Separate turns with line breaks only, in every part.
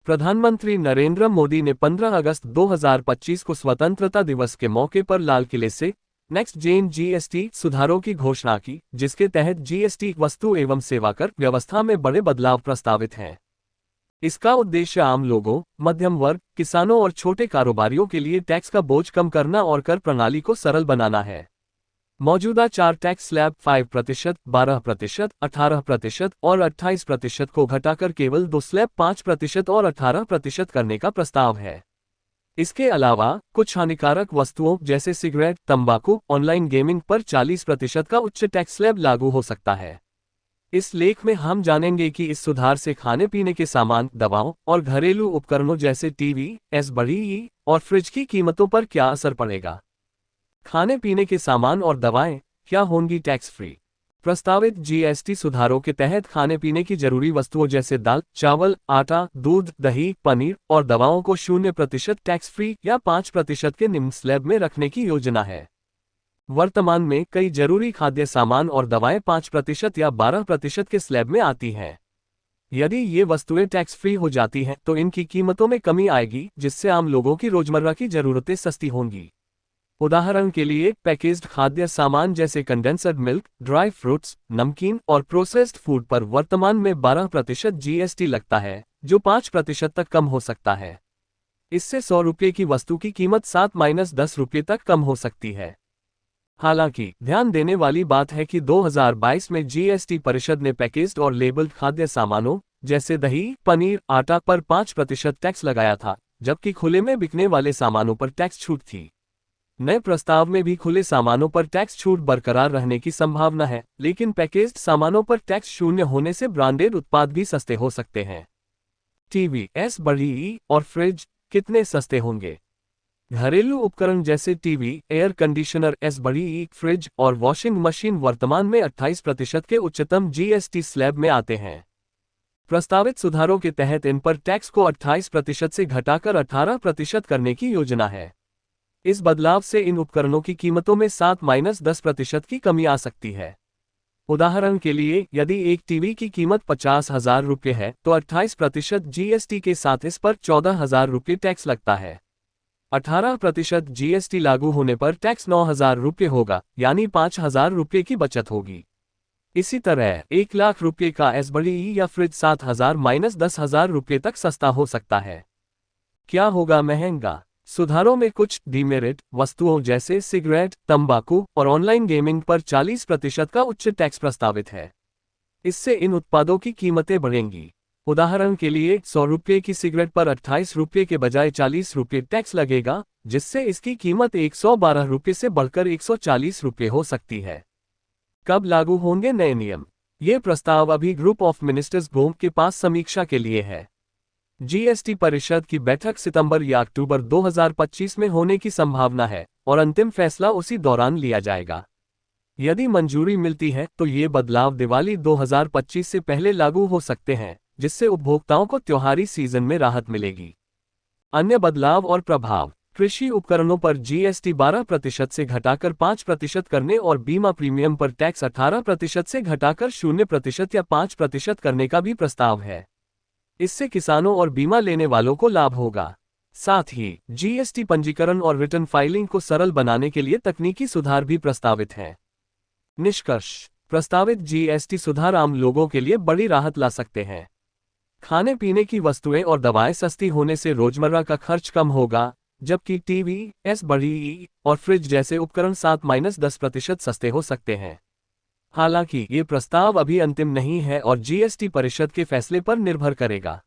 प्रधानमंत्री नरेंद्र मोदी ने 15 अगस्त 2025 को स्वतंत्रता दिवस के मौके पर लाल किले से नेक्स्ट जेन जीएसटी सुधारों की घोषणा की, जिसके तहत जीएसटी वस्तु एवं सेवा कर व्यवस्था में बड़े बदलाव प्रस्तावित हैं। इसका उद्देश्य आम लोगों, मध्यम वर्ग, किसानों और छोटे कारोबारियों के लिए टैक्स का बोझ कम करना और कर प्रणाली को सरल बनाना है। मौजूदा 4 टैक्स स्लैब 5%, 12%, 18% और 28% को घटाकर केवल 2 स्लैब 5% और 18% करने का प्रस्ताव है। इसके अलावा कुछ हानिकारक वस्तुओं जैसे सिगरेट, तंबाकू, ऑनलाइन गेमिंग पर 40% का उच्च टैक्स स्लैब लागू हो सकता है। इस लेख में हम जानेंगे कि इस सुधार से खाने पीने के सामान, दवाओं और घरेलू उपकरणों जैसे टीवी, एसबढ़ी और फ्रिज की कीमतों पर क्या असर पड़ेगा। खाने पीने के सामान और दवाएं क्या होंगी टैक्स फ्री। प्रस्तावित जीएसटी सुधारों के तहत खाने पीने की जरूरी वस्तुओं जैसे दाल, चावल, आटा, दूध, दही, पनीर और दवाओं को 0% टैक्स फ्री या 5% के निम्न स्लैब में रखने की योजना है। वर्तमान में कई जरूरी खाद्य सामान और दवाएं 5% या 12% के स्लैब में आती हैं। यदि ये वस्तुएं टैक्स फ्री हो जाती हैं तो इनकी कीमतों में कमी आएगी, जिससे आम लोगों की रोजमर्रा की जरूरतें सस्ती होंगी। उदाहरण के लिए पैकेज्ड खाद्य सामान जैसे कंडेंसर्ड मिल्क, ड्राई फ्रूट्स, नमकीन और प्रोसेस्ड फूड पर वर्तमान में 12% जीएसटी लगता है, जो 5% तक कम हो सकता है। इससे 100 रुपये की वस्तु की कीमत 7-10 रुपये तक कम हो सकती है। हालांकि ध्यान देने वाली बात है कि 2022 में जीएसटी परिषद ने पैकेज्ड और लेबल्ड खाद्य सामानों जैसे दही, पनीर, आटा पर 5% टैक्स लगाया था, जबकि खुले में बिकने वाले सामानों पर टैक्स छूट थी। नए प्रस्ताव में भी खुले सामानों पर टैक्स छूट बरकरार रहने की संभावना है, लेकिन पैकेज्ड सामानों पर टैक्स शून्य होने से ब्रांडेड उत्पाद भी सस्ते हो सकते हैं। टीवी, एसबढ़ी और फ्रिज कितने सस्ते होंगे। घरेलू उपकरण जैसे टीवी, एयर कंडीशनर, एसबढ़ी, फ्रिज और वॉशिंग मशीन वर्तमान में 28% के उच्चतम जीएसटी स्लैब में आते हैं। प्रस्तावित सुधारों के तहत इन पर टैक्स को 28% से घटाकर 18% करने की योजना है। इस बदलाव से इन उपकरणों की कीमतों में 7-10% की कमी आ सकती है। उदाहरण के लिए, यदि एक टीवी की कीमत 50,000 रुपये है तो 28% जीएसटी के साथ इस पर 14,000 रुपये टैक्स लगता है। 18% जीएसटी लागू होने पर टैक्स 9,000 रुपये होगा, यानी 5,000 रुपये की बचत होगी। इसी तरह 1 लाख रुपये का एसबढ़ी या फ्रिज 7,000-10,000 रुपये तक सस्ता हो सकता है। क्या होगा महंगा। सुधारों में कुछ डीमेरिट वस्तुओं जैसे सिगरेट, तंबाकू और ऑनलाइन गेमिंग पर 40% का उच्च टैक्स प्रस्तावित है। इससे इन उत्पादों की कीमतें बढ़ेंगी। उदाहरण के लिए 100 रुपये की सिगरेट पर 28 रुपये के बजाय 40 रुपये टैक्स लगेगा, जिससे इसकी कीमत 112 रुपये से बढ़कर 140 रुपये हो सकती है। कब लागू होंगे नए नियम। ये प्रस्ताव अभी ग्रुप ऑफ मिनिस्टर्स गोम के पास समीक्षा के लिए है। जीएसटी परिषद की बैठक सितंबर या अक्टूबर 2025 में होने की संभावना है और अंतिम फैसला उसी दौरान लिया जाएगा। यदि मंजूरी मिलती है तो ये बदलाव दिवाली 2025 से पहले लागू हो सकते हैं, जिससे उपभोक्ताओं को त्योहारी सीजन में राहत मिलेगी। अन्य बदलाव और प्रभाव। कृषि उपकरणों पर जीएसटी 12% से घटाकर 5% करने और बीमा प्रीमियम पर टैक्स 18% से घटाकर 0% या 5% करने का भी प्रस्ताव है। इससे किसानों और बीमा लेने वालों को लाभ होगा। साथ ही जीएसटी पंजीकरण और रिटर्न फाइलिंग को सरल बनाने के लिए तकनीकी सुधार भी प्रस्तावित हैं। निष्कर्ष। प्रस्तावित जीएसटी सुधार आम लोगों के लिए बड़ी राहत ला सकते हैं। खाने पीने की वस्तुएं और दवाएं सस्ती होने से रोजमर्रा का खर्च कम होगा, जबकि टीवी, एसबढ़ी और फ्रिज जैसे उपकरण 7-10% सस्ते हो सकते हैं। हालांकि ये प्रस्ताव अभी अंतिम नहीं है और जीएसटी परिषद के फैसले पर निर्भर करेगा।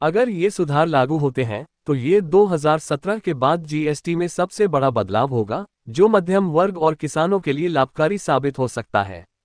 अगर ये सुधार लागू होते हैं तो ये 2017 के बाद जीएसटी में सबसे बड़ा बदलाव होगा, जो मध्यम वर्ग और किसानों के लिए लाभकारी साबित हो सकता है।